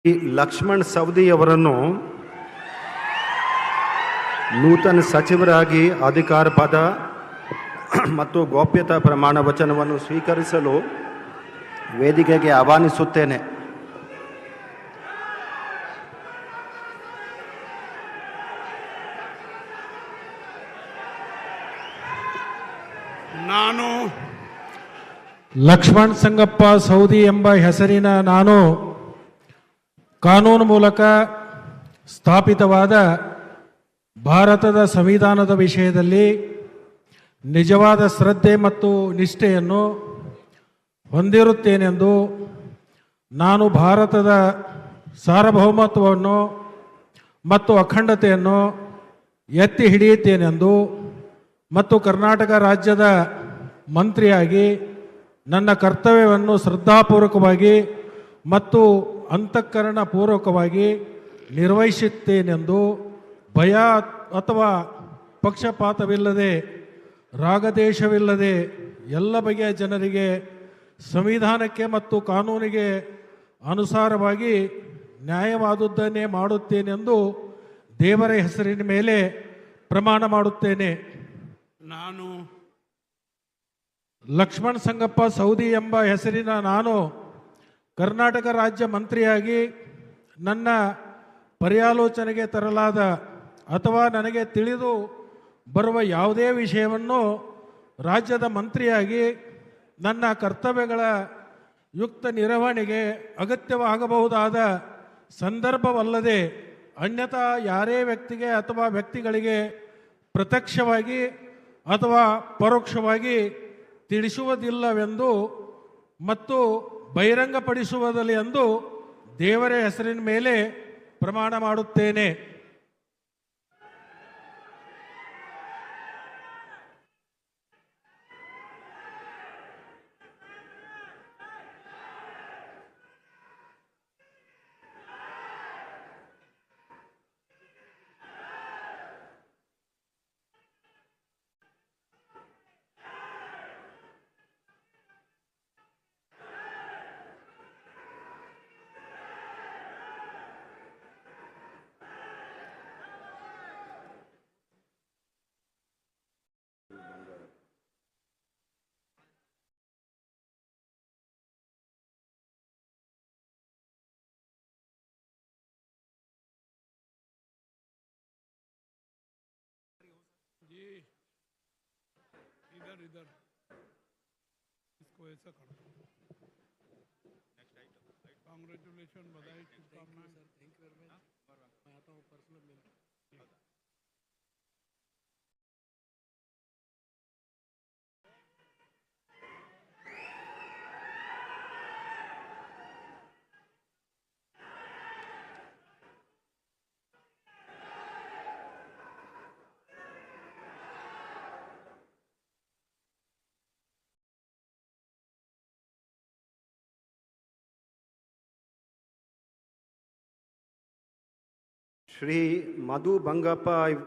ಈ ಲಕ್ಷ್ಮಣ್ ಸವದಿ ಅವರನ್ನು ನೂತನ ಸಚಿವರಾಗಿ ಅಧಿಕಾರ ಪದ ಮತ್ತು ಗೋಪ್ಯತಾ ಪ್ರಮಾಣ ವಚನವನ್ನು ಸ್ವೀಕರಿಸಲು ವೇದಿಕೆಗೆ ಆಹ್ವಾನಿಸುತ್ತೇನೆ. ನಾನು ಲಕ್ಷ್ಮಣ್ ಸಂಗಪ್ಪ ಸೌದಿ ಎಂಬ ಹೆಸರಿನ ನಾನು ಕಾನೂನು ಮೂಲಕ ಸ್ಥಾಪಿತವಾದ ಭಾರತದ ಸಂವಿಧಾನದ ವಿಷಯದಲ್ಲಿ ನಿಜವಾದ ಶ್ರದ್ಧೆ ಮತ್ತು ನಿಷ್ಠೆಯನ್ನು ಹೊಂದಿರುತ್ತೇನೆಂದು, ನಾನು ಭಾರತದ ಸಾರ್ವಭೌಮತ್ವವನ್ನು ಮತ್ತು ಅಖಂಡತೆಯನ್ನು ಎತ್ತಿ ಹಿಡಿಯುತ್ತೇನೆಂದು ಮತ್ತು ಕರ್ನಾಟಕ ರಾಜ್ಯದ ಮಂತ್ರಿಯಾಗಿ ನನ್ನ ಕರ್ತವ್ಯವನ್ನು ಶ್ರದ್ಧಾಪೂರ್ವಕವಾಗಿ ಮತ್ತು ಅಂತಃಕರಣಪೂರ್ವಕವಾಗಿ ನಿರ್ವಹಿಸುತ್ತೇನೆಂದು ಭಯ ಅಥವಾ ಪಕ್ಷಪಾತವಿಲ್ಲದೆ ರಾಗದೇಶವಿಲ್ಲದೆ ಎಲ್ಲ ಬಗೆಯ ಜನರಿಗೆ ಸಂವಿಧಾನಕ್ಕೆ ಮತ್ತು ಕಾನೂನಿಗೆ ಅನುಸಾರವಾಗಿ ನ್ಯಾಯವಾದುದನ್ನೇ ಮಾಡುತ್ತೇನೆಂದು ದೇವರ ಹೆಸರಿನ ಮೇಲೆ ಪ್ರಮಾಣ ಮಾಡುತ್ತೇನೆ. ನಾನು ಲಕ್ಷ್ಮಣ್ ಸಂಗಪ್ಪ ಸೌದಿ ಎಂಬ ಹೆಸರಿನ ನಾನು ಕರ್ನಾಟಕ ರಾಜ್ಯ ಮಂತ್ರಿಯಾಗಿ ನನ್ನ ಪರ್ಯಾಲೋಚನೆಗೆ ತರಲಾದ ಅಥವಾ ನನಗೆ ತಿಳಿದು ಬರುವ ಯಾವುದೇ ವಿಷಯವನ್ನು ರಾಜ್ಯದ ಮಂತ್ರಿಯಾಗಿ ನನ್ನ ಕರ್ತವ್ಯಗಳ ಯುಕ್ತ ನಿರ್ವಹಣೆಗೆ ಅಗತ್ಯವಾಗಬಹುದಾದ ಸಂದರ್ಭವಲ್ಲದೆ ಅನ್ಯಥಾ ಯಾರೇ ವ್ಯಕ್ತಿಗೆ ಅಥವಾ ವ್ಯಕ್ತಿಗಳಿಗೆ ಪ್ರತ್ಯಕ್ಷವಾಗಿ ಅಥವಾ ಪರೋಕ್ಷವಾಗಿ ತಿಳಿಸುವುದಿಲ್ಲವೆಂದು ಮತ್ತು ಬಹಿರಂಗಪಡಿಸುವುದಿಲ್ಲ ಎಂದು ದೇವರ ಹೆಸರಿನ ಮೇಲೆ ಪ್ರಮಾಣ ಮಾಡುತ್ತೇನೆ. जी इधर इधर इसको ऐसा कर दो. कांग्रेचुलेशन, बधाई, शुभकामनाएं. Thank you very much. मैं आता हूँ पर्सनल मिलने. ಶ್ರೀ ಮಧು ಬಂಗಪ್ಪ